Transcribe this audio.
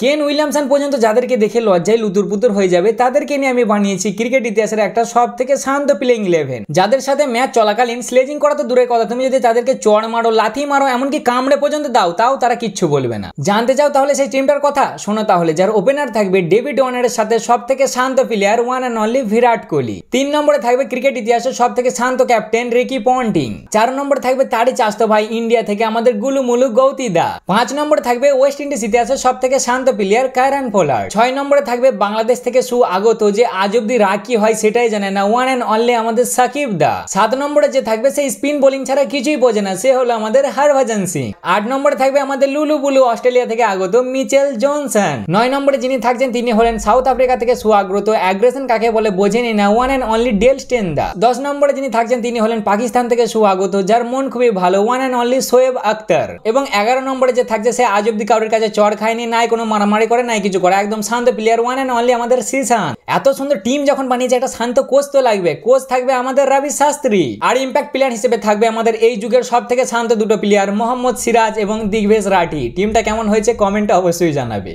Kane Williamson পর্যন্ত যাদেরকে দেখে লজ্জায় লুতুরপুতুর হয়ে যাবে তাদেরকে নিয়ে আমি বানিয়েছি ক্রিকেট ইতিহাসের একটা সব থেকে শান্ত প্লেইং 11 যাদের সাথে ম্যাচ চলাকালীন স্লেজিং করা তো দূরের কথা, তুমি যদি তাদেরকে চড় মারো, লাথি মারো, এমনকি কামড়ে পর্যন্ত দাও, তাও তারা কিচ্ছু বলবে না। জানতে চাও তাহলে সেই টিমটার কথা? শোনো তাহলে। যার ওপেনার থাকবে ডেভিড ওয়ার্নারের সাথে সব থেকে শান্ত player one and only Virat Kohli. 3 নম্বরে থাকবে ক্রিকেট ইতিহাসের সব থেকে শান্ত ক্যাপ্টেন রিকি পন্টিং। 4 নম্বরে থাকবে তারই চাস্তো ভাই ইন্ডিয়া থেকে আমাদের গুলুমুলু গৌতী দা। 5 নম্বরে থাকবে ওয়েস্ট ইন্ডিজ ইতিহাসের সব থেকে শান্ত প্লেয়ার কায়রান পোলার্ড। 6 নম্বরে থাকবে বাংলাদেশ থেকে আগত যে আজ অব্দি রাগ কি হয় সেটাই জানে না, ওয়ান অ্যান্ড অনলি আমাদের সাকিব দা। 7 নম্বরে যে থাকবে সেই স্পিন বোলিং ছাড়া কিছুই বোঝে না, সে হলো আমাদের হরভজন সিং। 8 নম্বরে থাকবে আমাদের লুলু বুলু অস্ট্রেলিয়া থেকে আগত মিচেল জনসন। 9 নম্বরে যিনি থাকছেন তিনি হলেন সাউথ আফ্রিকা থেকে আগত, অ্যাগ্রেশন কাকে বলে বোঝেনি না, ওয়ান অ্যান্ড অনলি ডেল স্টেন দা। 10 নম্বরে যিনি থাকছেন তিনি হলেন পাকিস্তান থেকে আগত, যার মন খুবই ভালো, one and only Shoaib Akhtar. এবং 11 নম্বরে যে থাকছে সে আজ অব্দি কারোর কাছে চড় খায়নি, নাই কোনো মারামারি করে, নাই কিছু করে, একদম শান্ত প্লেয়ার, ওয়ান অ্যান্ড অনলি আমাদের শ্রীশান্ত। এত সুন্দর টিম যখন বানিয়েছে একটা শান্ত কোচ তো লাগবে। কোচ থাকবে আমাদের রবি শাস্ত্রী, আর ইম্প্যাক্ট প্লেয়ার হিসেবে থাকবে আমাদের এই যুগের সব থেকে শান্ত দুটো প্লেয়ার মোহাম্মদ সিরাজ এবং দিগ্বেশ রাঠি। টিমটা কেমন হয়েছে কমেন্টে অবশ্যই জানাবে।